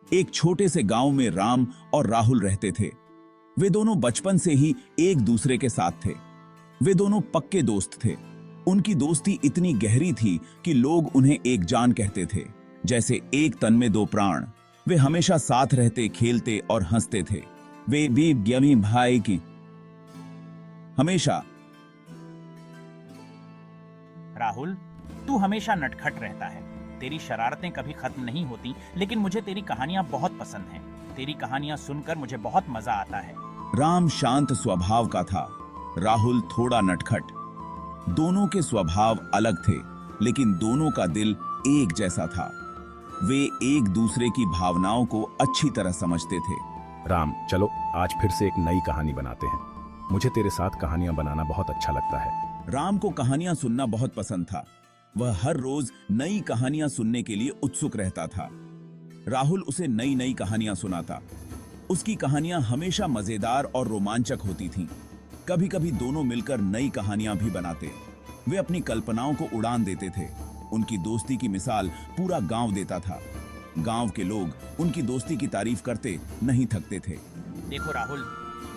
एक छोटे से गांव में राम और राहुल रहते थे। वे दोनों बचपन से ही एक दूसरे के साथ थे। वे दोनों पक्के दोस्त थे। उनकी दोस्ती इतनी गहरी थी कि लोग उन्हें एक जान कहते थे, जैसे एक तन में दो प्राण। वे हमेशा साथ रहते, खेलते और हंसते थे। वे भी गमी भाई की हमेशा। राहुल, तू हमेशा नटखट रहता है। तेरी शरारतें कभी खत्म नहीं होती, लेकिन मुझे तेरी कहानियां बहुत पसंद हैं। तेरी कहानियां सुनकर मुझे बहुत मजा आता है। राम शांत स्वभाव का था, राहुल थोड़ा नटखट। दोनों के स्वभाव अलग थे, लेकिन दोनों का दिल एक जैसा था। वे एक दूसरे की भावनाओं को अच्छी तरह समझते थे। राम, चलो आज फिर से एक नई कहानी बनाते हैं। मुझे तेरे साथ कहानियां बनाना बहुत अच्छा लगता है। राम को कहानियां सुनना बहुत पसंद था। वह हर रोज नई कहानियां सुनने के लिए उत्सुक रहता था। राहुल उसे नई नई कहानियां सुनाता। उसकी कहानियां हमेशा मजेदार और रोमांचक होती थीं। कभी कभी दोनों मिलकर नई कहानियां भी बनाते। वे अपनी कल्पनाओं को उड़ान देते थे। उनकी दोस्ती की मिसाल पूरा गांव देता था। गांव के लोग उनकी दोस्ती की तारीफ करते नहीं थकते थे। देखो राहुल,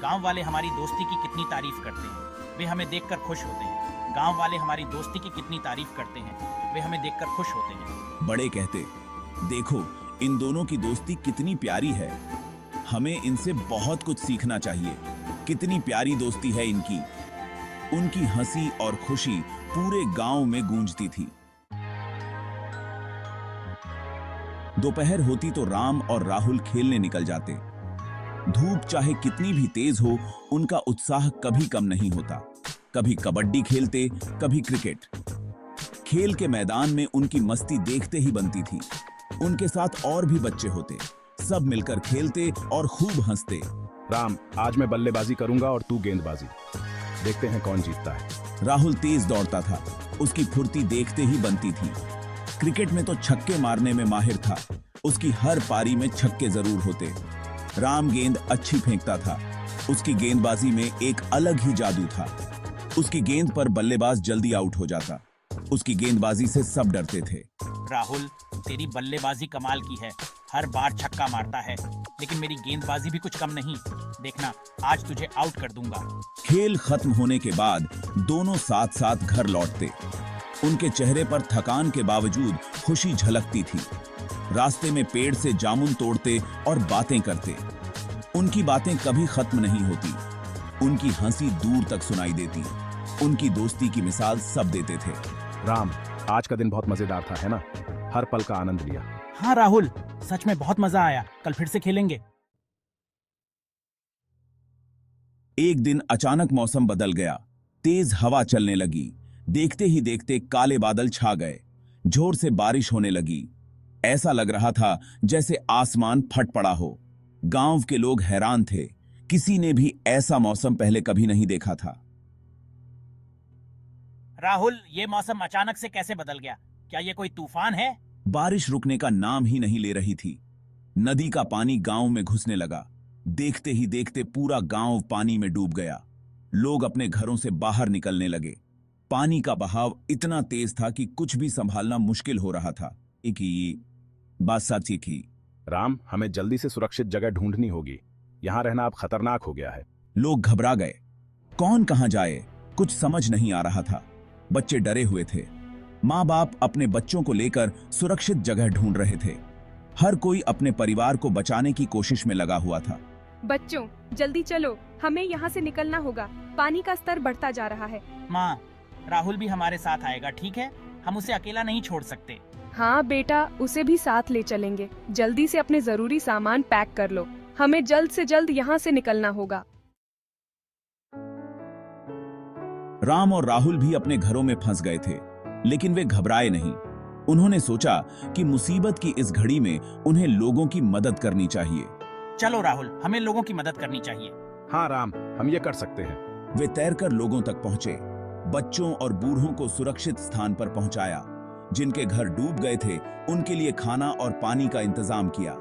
गांव वाले हमारी दोस्ती की कितनी तारीफ करते हैं। वे हमें देखकर खुश होते हैं। गांव वाले हमारी दोस्ती की कितनी तारीफ करते हैं। वे हमें देखकर खुश होते हैं। बड़े कहते, देखो इन दोनों की दोस्ती कितनी प्यारी है। हमें इनसे बहुत कुछ सीखना चाहिए। कितनी प्यारी दोस्ती है इनकी। उनकी हंसी और खुशी पूरे गांव में गूंजती थी। दोपहर होती तो राम और राहुल खेलने निकल जाते। धूप चाहे कितनी भी तेज हो, उनका उत्साह कभी कम नहीं होता। कभी कबड्डी खेलते, कभी क्रिकेट। खेल के मैदान में उनकी मस्ती देखते ही बनती थी। उनके साथ और भी बच्चे होते, सब मिलकर खेलते और खूब हंसते। राम, आज मैं बल्लेबाजी करूंगा और तू गेंदबाजी। देखते हैं कौन जीतता है। राहुल तेज दौड़ता था, उसकी फुर्ती देखते ही बनती थी। क्रिकेट में तो छक्के मारने में माहिर था। उसकी हर पारी में छक्के जरूर होते। राम गेंद अच्छी फेंकता था। उसकी गेंदबाजी में एक अलग ही जादू था। उसकी गेंद पर बल्लेबाज जल्दी आउट हो जाता। उसकी गेंदबाजी से सब डरते थे। राहुल, तेरी बल्लेबाजी कमाल की है। हर बार छक्का मारता है, लेकिन मेरी गेंदबाजी भी कुछ कम नहीं। देखना, आज तुझे आउट कर दूंगा। खेल खत्म होने के बाद दोनों साथ साथ घर लौटते। उनके चेहरे पर थकान के बावजूद खुशी झलकती थी। रास्ते में पेड़ से जामुन तोड़ते और बातें करते। उनकी बातें कभी खत्म नहीं होती। उनकी हंसी दूर तक सुनाई देती। उनकी दोस्ती की मिसाल सब देते थे। राम, आज का दिन बहुत मजेदार था, है ना? हर पल का आनंद लिया। हाँ राहुल, सच में बहुत मजा आया। कल फिर से खेलेंगे। एक दिन अचानक मौसम बदल गया। तेज हवा चलने लगी। देखते ही देखते काले बादल छा गए। जोर से बारिश होने लगी। ऐसा लग रहा था जैसे आसमान फट पड़ा हो। गांव के लोग हैरान थे। किसी ने भी ऐसा मौसम पहले कभी नहीं देखा था। राहुल, ये मौसम अचानक से कैसे बदल गया? क्या ये कोई तूफान है? बारिश रुकने का नाम ही नहीं ले रही थी। नदी का पानी गांव में घुसने लगा। देखते ही देखते पूरा गांव पानी में डूब गया। लोग अपने घरों से बाहर निकलने लगे। पानी का बहाव इतना तेज था कि कुछ भी संभालना मुश्किल हो रहा था। एक ही बात सच्ची थी। राम, हमें जल्दी से सुरक्षित जगह ढूंढनी होगी। यहाँ रहना अब खतरनाक हो गया है। लोग घबरा गए। कौन कहां जाए, कुछ समझ नहीं आ रहा था। बच्चे डरे हुए थे। माँ बाप अपने बच्चों को लेकर सुरक्षित जगह ढूंढ रहे थे। हर कोई अपने परिवार को बचाने की कोशिश में लगा हुआ था। बच्चों, जल्दी चलो, हमें यहाँ से निकलना होगा। पानी का स्तर बढ़ता जा रहा है। माँ, राहुल भी हमारे साथ आएगा, ठीक है? हम उसे अकेला नहीं छोड़ सकते। हाँ बेटा, उसे भी साथ ले चलेंगे। जल्दी से अपने जरूरी सामान पैक कर लो। हमें जल्द से जल्द यहाँ से निकलना होगा। राम और राहुल भी अपने घरों में फंस गए थे, लेकिन वे घबराए नहीं। उन्होंने सोचा कि मुसीबत की इस घड़ी में उन्हें लोगों की मदद करनी चाहिए। चलो राहुल, हमें लोगों की मदद करनी चाहिए। हाँ राम, हम ये कर सकते हैं। वे तैरकर लोगों तक पहुंचे। बच्चों और बूढ़ों को सुरक्षित स्थान पर पहुंचाया। जिनके घर डूब गए थे, उनके लिए खाना और पानी का इंतजाम किया।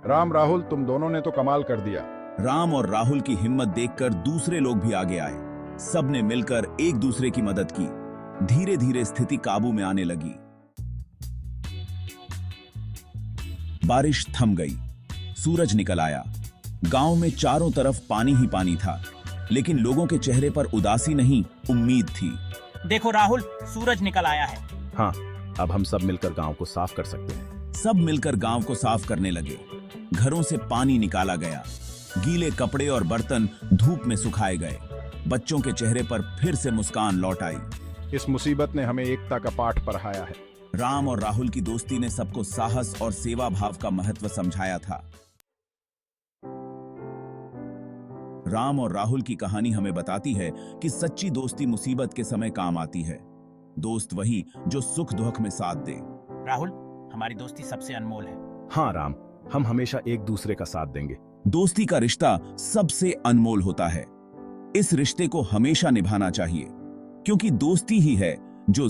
राम, राहुल, तुम दोनों ने तो कमाल कर दिया। राम और राहुल की हिम्मत देखकर दूसरे लोग भी आगे आए। सबने मिलकर एक दूसरे की मदद की। धीरे धीरे स्थिति काबू में आने लगी। बारिश थम गई। सूरज निकल आया। गांव में चारों तरफ पानी ही पानी था, लेकिन लोगों के चेहरे पर उदासी नहीं, उम्मीद थी। देखो राहुल, सूरज निकल आया है। हाँ, अब हम सब मिलकर गांव को साफ कर सकते हैं। सब मिलकर गांव को साफ करने लगे। घरों से पानी निकाला गया, गीले कपड़े और बर्तन धूप में सुखाए गए। बच्चों के चेहरे पर फिर से मुस्कान लौट आई। इस मुसीबत ने हमें एकता का पाठ पढ़ाया है। राम और राहुल की दोस्ती ने सबको साहस और सेवा भाव का महत्व समझाया था। राम और राहुल की कहानी हमें बताती है कि सच्ची दोस्ती मुसीबत के समय काम आती है। दोस्त वही जो सुख दुख में साथ दे। राहुल, हमारी दोस्ती सबसे अनमोल है। हाँ राम, हम हमेशा एक दूसरे का साथ देंगे। दोस्ती का रिश्ता सबसे अनमोल होता है। इस रिश्ते को हमेशा निभाना चाहिए, क्योंकि दोस्ती ही है जो